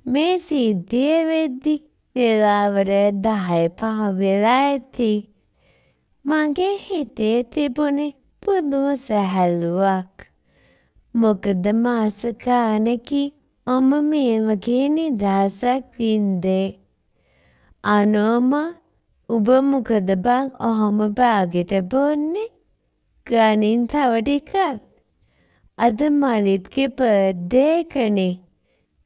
මේ සිද්ධිය වෙද්දි වෙලාවට 10:05 වෙලා ඇති. මගේ හිතේ තිබුණේ පුදුම සැහැල්ලුවක්. මොකද මාස ගානකින් මම මේ වගේ නිදහසක් වින්දේ. අනෝමා උඹ මොකද බං ඔහොම බාගෙට බොන්නේ? ගනින් තව ටිකක්. අද මලිත්ගේ බර්ත්ඩේ එකනේ.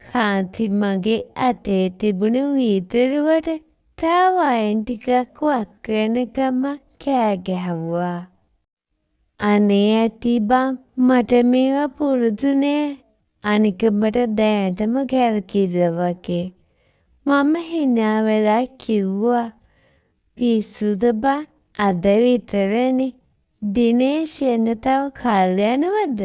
කාන්ති මගේ අතේ තිබුණු වීදුරුවට තව වයින් ටිකක් වක් වෙනකම කෑ ගැහුවා. අනේ ඇති බං මට මේවා පුරුදු නෑ. අනික මට දැනටම කැරකිල්ල වගේ. මම හිනා වෙලා කිව්වා පිස්සුද බං අද විතරනේ. දිනේෂ් එන්න තව කල් යනවද?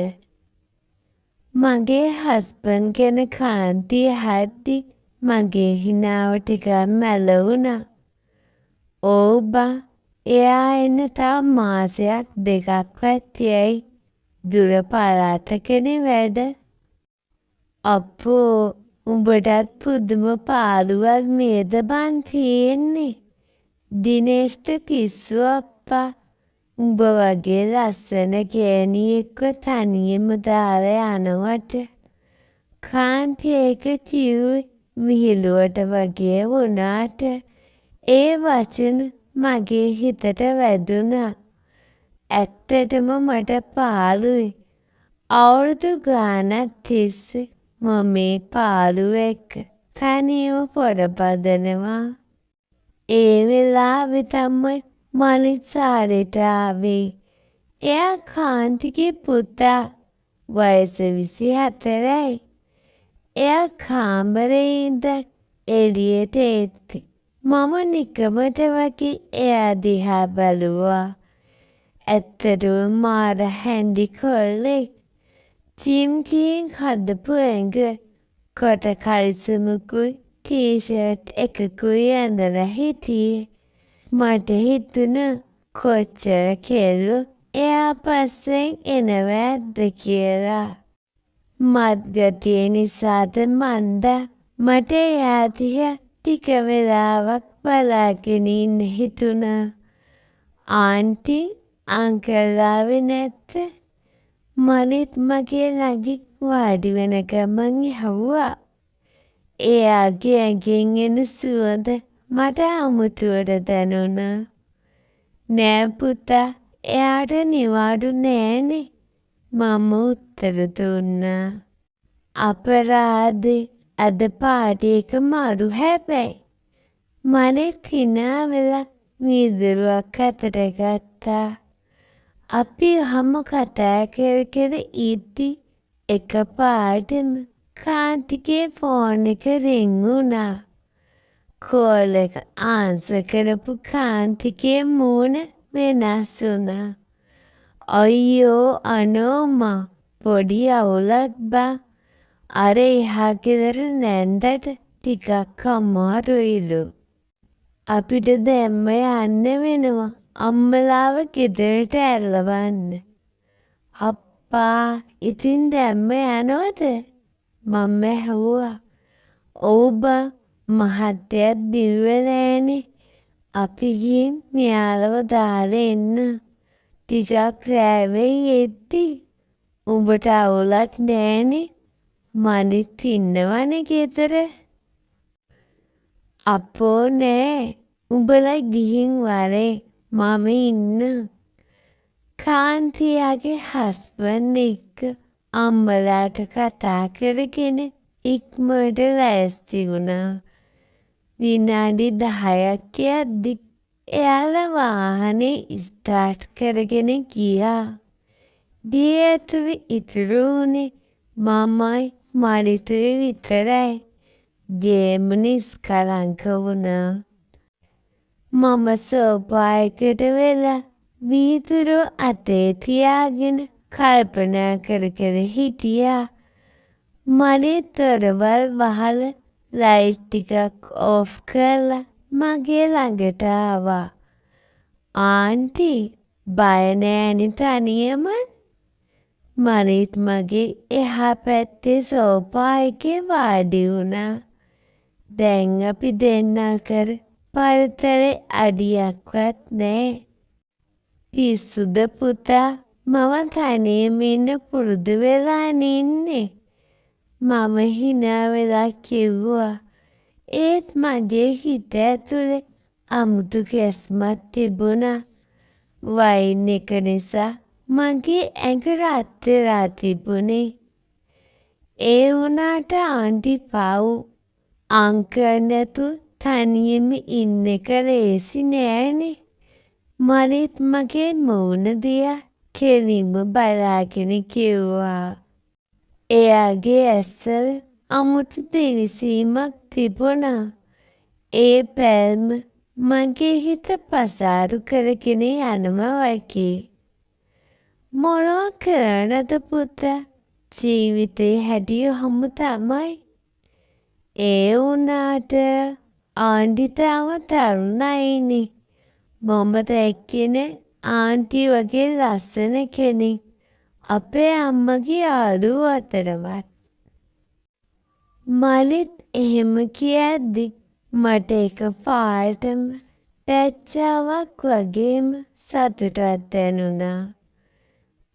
මගේ හස්බන්ඩ් ගැන කාන්ති අහද්දි මගේ හිනාව ටිකක් මැල වුණා. ඔව් බං එයා එන්න තව මාසයක් දෙකක්වත් යයි. දුර පළාතකනේ වැඩ. අප්පෝ උඹටත් පුදුම පාළුවක් නේද බං තියෙන්නේ. දිනේෂ්ට පිස්සු අප්පා. උඹ වගේ ලස්සන ගෑණියෙක්ව තනියම දාලා යනවට. කාන්ති ඒක කිව්වේ විහිළුවට වගේ වුණාට ඒ වචන මගේ හිතට වැදුනා. ඇත්තටම මට පාළුයි. අවුරුදු ගානක් තිස්සේ මම මේ පාළුව එක්ක තනියම පොරබදනවා. ඒ වෙලාවෙ තමයි මලිත් සාරේට ආවේ. එයා කාන්තිගේ පුතා. වයස 24යි. එයා කාමරේ ඉඳන් එළියට එද්දි මම නිකමට වගේ එයා දිහා බැලුවා. ඇත්තටම මාර හැන්ඩි කොල්ලෙක්. ජිම් ගිහින් හදපු ඇඟ කොට කලිසමකුයි ටී-ෂර්ට් එකකුයි ඇඳලා හිටියේ. මට හිතුණා කොච්චර කෙල්ලෝ එයා පස්සෙන් එනව ඇද්ද කියලා. මත්ගතිය නිසාද මන්දා මට එයා දිහා ටික වෙලාවක් බලාගෙන ඉන්න හිතුණා. ආන්ටි අංකල් ආවේ නැද්ද? මලිත් මගේ ළඟින් වාඩි වෙන ගමන් ඇහුවා. එයාගේ ඇඟෙන් එන සුවඳ මට අමුතුවට දැනුණා. නෑ පුතා එයාට නිවාඩු නෑනේ. මම උත්තර දුන්නා. අපරාධේ අද පාටි එක මරු හැබැයි. මලිත් හිනා වෙලා වීදුරුවක් අතට ගත්තා. අපි ඔහම කතා කර කර ඉද්දි එකපාරටම කාන්තිගේ ෆෝන් එක රින් වුණා. කෝල් එක ආන්සර් කරපු කාන්තිගේ මූණ වෙනස් වුණා. අයියෝ අනෝමා පොඩි අවුලක් බං. අර එහා ගෙදර නැන්දට ටිකක් අමාරුයිලු. අපිට දැම්ම යන්න වෙනවා අම්මලාව ගෙදරට ඇරලවන්න. අප්පා ඉතින් දැම්ම යනවද? මම ඇහුවා. ඔව් බං මහත්තයත් බිව්වේ නෑනේ. අපි ගිහින් මෙයාලව දාලා එන්න. ටිකක් රෑ වෙයි එද්දි. උඹට අවුලක් නෑනේ. මලිත් ඉන්නවනේ ගෙදර. අපෝ නෑ. උඹලා ගිහින් වරේ මම ඉන්න. කාන්තියාගේ හස්බන්ඩ් එක්ක අම්මලාට කතා කරගෙන ඉක්මනට ලෑස්ති වුණා. විනාඩි 10ක් යද්දි එයාලා වාහනේ ස්ටාර්ට් කරගෙන ගියා. ගේ ඇතුලේ ඉතුරු වුණේ මමයි මලිතුයි විතරයි. ගේම නිස්කලංක වුණා. මම සෝෆා එකට වෙලා වීදුරුව අතේ තියාගෙන කල්පනා කර කර හිටියා. මලිත් දොරවල් වහලා ලයිට් ටිකක් ඔෆ් කරලා මගේ ළඟට ආවා. ආන්ටි බය නෑනේ තනියම? මලිත් මගේ එහා පැත්තේ සෝෆා එකේ වාඩි වුණා. දැන් අපි දෙන්න අතර පරතරේ අඩියක්වත් නෑ. පිස්සුද පුතා? මම තනියම ඉන්න පුරුදු වෙලානේ ඉන්නේ. මම හිනා වෙලා කිව්වා. ඒත් මගේ හිත ඇතුලේ අමුතු ගැස්මක් තිබුණා. වයින් එක නිසා මගේ ඇඟ රත් වෙලා තිබුණේ. ඒ වුණාට ආන්ටි පව්. අංකල් නැතුව තනියම ඉන්න එක ලේසි නෑනේ. මලිත් මගේ මූණ දිහා කෙලින්ම බලාගෙන කිව්වා. එයාගේ ඇස්වල අමුතු දිලිසීමක් තිබුණා. ඒ බැල්ම මගේ හිත පසාරු කරගෙන යනවා වගේ. මොනවා කරන්නද පුතා? ජීවිතේ හැටි ඔහොම තමයි. ඒ වුණාට ආන්ටි තාම තරුණයිනේ. මම දැක්කේ ආන්ටි වගේ ලස්සන කෙනෙක් අපේ අම්මගේ යාළුවෝ අතරවත්. මලිත් එහෙම කියද්දි මට එකපාරටම ලැජ්ජාවක් වගේම සතුටක් දැනුණා.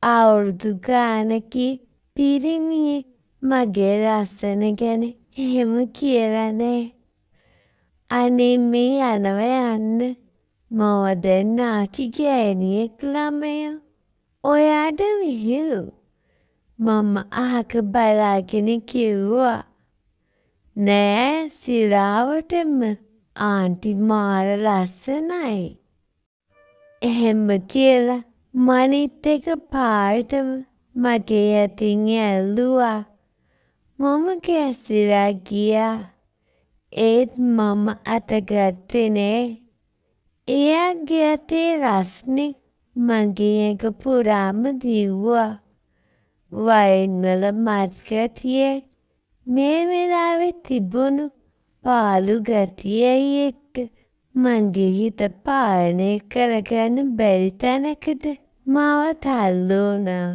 අවුරුදු ගානකින් පිරිමියෙක් මගේ ලස්සන ගැන එහෙම කියලා නෑ. අනේ මේ යනවා යන්න. මම දැන් නාකි ගෑණියෙක් ළමයා. ඔයාට විහිළු. මම අහක බලාගෙන කිව්වා. නෑ සිරාවටම ආන්ටි මාර ලස්සනයි. එහෙම කියලා මනිත් එක පාරටම මගේ අතින් ඇල්ලුවා. මම කැසිලා ගියා. ඒත් මම අතගත්තේ නෑ. එයාගේ අතේ රස්නේ මගේ ඇඟ පුරාම දිව්වා. වයින් වල මත්ගතිය මේ වෙලාවේ තිබුණු පාළු ගතියයි එක්ක මගේ හිත පාලනය කරගන්න බැරි තැනකට මාව තල්ලු වුණා.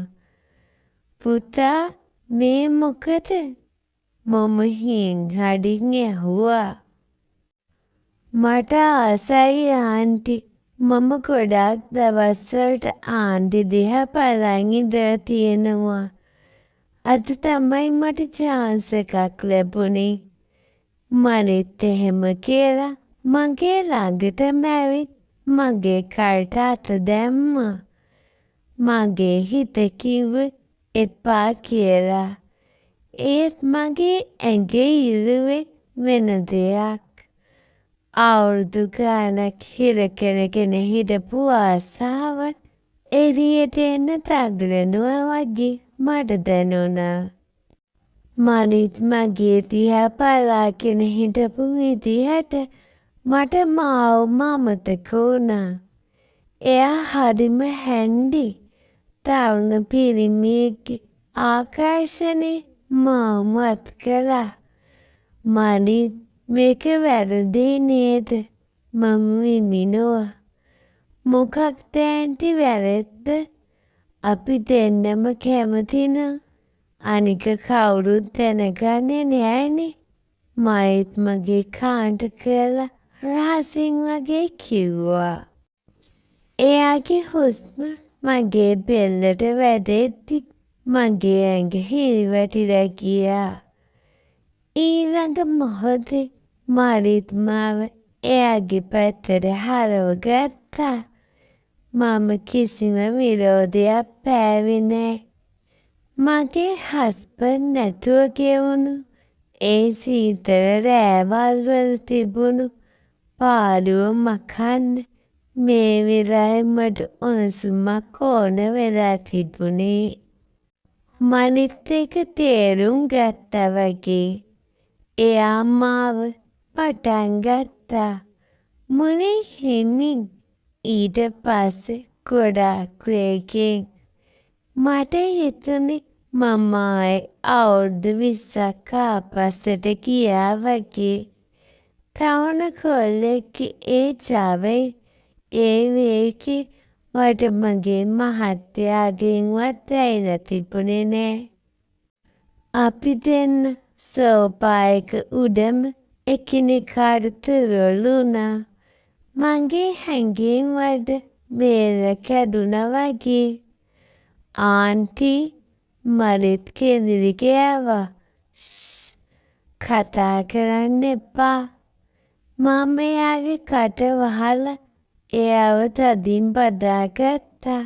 පුතා මේ මොකද? මම හිංහඩින් ඇහුවා. මට ආසයි ආන්ටි. මම ගොඩාක් දවස්වලට ආන්ටි දිහා බලන් ඉඳලා තියෙනවා. අද තමයි මට chance එකක් ලැබුණේ. මලිත් එහෙම කියලා මගේ ළඟටම ඇවිත් මගේ කරට අත දැම්මා. මගේ හිත කිව්වේ එපා කියලා. ඒත් මගේ ඇඟේ ඉල්ලුවේ වෙන දෙයක්. අවුරුදු ගානක් හිර කරගෙන හිටපු ආසාවන් එළියට එන්න තගලනවා වගේ මට දැනුණා. මලිත් මගේ දිහා බලාගෙන හිටපු විදිහට මට මාවම අමතක වුණා. එයා හරිම හැන්ඩි. තරුණ පිරිමියෙක්ගේ ආකර්ෂණය මාව මත් කළා. මලිත් මේක වැරදි නේද? මම විමිනුවා. මොකක්ද ඇන්ටි වැරද්ද? අපි දෙන්නම කැමති නම් අනික කවුරුත් දැනගන්නේ නෑනේ. මයිත් මගේ කාන්ට කරලා රහසින් වගේ කිව්වා. එයාගේ හුස්ම මගේ බෙල්ලට වැදෙද්දි මගේ ඇඟ හිරිවැටිලා ගියා. ඊළඟ මොහොතේ මලිත් මාව එයාගේ පැත්තට හරව ගත්තා. මම කිසිම විරෝධයක් පෑවේ නෑ. මගේ හස්බන්ඩ් නැතුව ගෙවුණු ඒ සීතල රෑවල් වල තිබුණු පාළුව මකන්න මේ වෙලාවේ මට උණුසුමක් ඕන වෙලා තිබුණේ. මලිත් එක තේරුම් ගත්තා වගේ. එයා මාව පටන් ගත්තා. මුලින් හිමින් ඊට පස්සේ ගොඩාක් වේගෙන්. මට හිතුනේ මම ආයේ අවුරුදු 20ක් ආපස්සට ගියා වගේ. තවුණ කොල්ලෙක්ගේ ඒ ජවයේ ඒ වේගේ මට මගේ මහත්තයාගෙන්වත් දැයිලා තිබුණේ නෑ. අපි දෙන්න සෝපා එක උඩම එකිනෙකාට තුරොළු වුණා. මගේ හැඟීම් වලට බේර කැඩුනා වගේ. ආන්ටි මලෙත් කෙඳිරි ගෑවා. කතා කරන්න එපා. මම එයාගේ කට වහලා එයාව තදින් බදාගත්තා.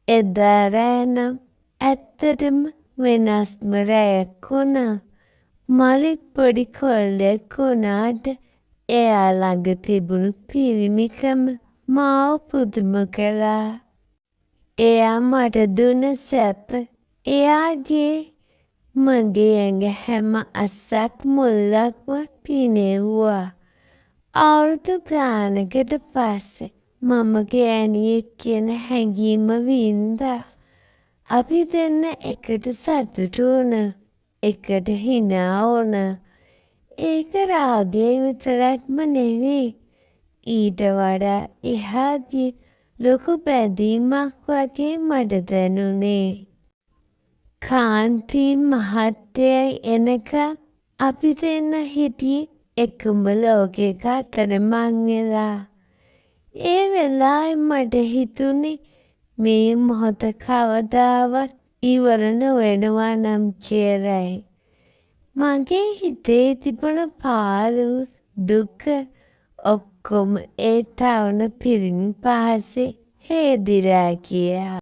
එදා රෑ නම් ඇත්තටම වෙනස්ම රැයක් වුණා. මලෙත් පොඩි කොල්ලෙක් වුණාට එයා ළඟ තිබුණු පිරිමිකම මාව පුදුම කළා. එයා මට දුන්න සැප එයාගේ මගේ ඇඟ හැම අස්සක් මුල්ලක්ම පිනෙව්වා. අවුරුදු ගානකට පස්සේ මම ගෑණියෙක් කියන හැඟීම වින්දා. අපි දෙන්න එකට සතුටු වුණා. එකට හිනා වුණා. ඒක රාගය විතරක්ම නෙවෙයි. ඊට වඩා එහා ගිය ලොකු බැඳීමක් වගේ මට දැනුනේ. කාන්ති මහත්තයයි එනකම් අපි දෙන්න හිටියේ එකම ලෝකයක අතරමං වෙලා. ඒ වෙලාවේ මට හිතුනේ මේ මොහොත කවදාවත් ඉවර නොවෙනවා නම් කියලයි. මගේ හිතේ තිබුණ පාළුව දුක ඔක්කොම ඒ තවන පිරිමි පහසේ හේදිලා ගියා.